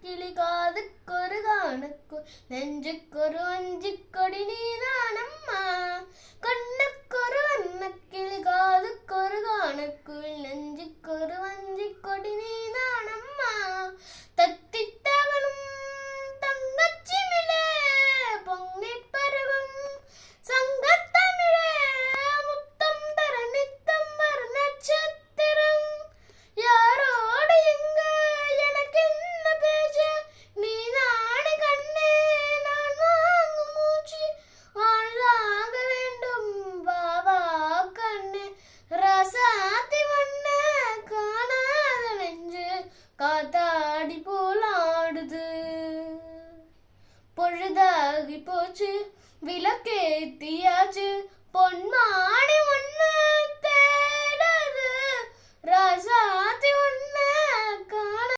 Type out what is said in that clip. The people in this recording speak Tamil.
கிளி காதுக்கொரு காணுக்கு நெஞ்சுக்கொரு வஞ்சிக் கொடி நீதானம்மா. கண்ணுக்கொரு வண்ணக்கிளி காதுக்கொரு காணுக்குள் நெஞ்சுக்கொரு வஞ்சிக் கொடி நீதானம்மா. தத்தித்தவனும் தங்கச்சிமிழே பொங்கிப் பருகும் சங்கத்தமிழே முத்தம் தர நித்தம் வர நட்சத்திரம். யாரோடு எங்க எனக்கு என்ன பேச்சு நீதானே கண்ணே நான் வாங்கும் மூச்சு. வாழ்ந்தாக வேண்டும் பாவா கண்ணே ரசாத்தி வண்ண காணாத நெஞ்சு காத்தாடி போலாடுது. பொழுதாகி போச்சு விளக்கேத்தியாச்சு பொன்மானி ஒண்ணு தேடுது ராசா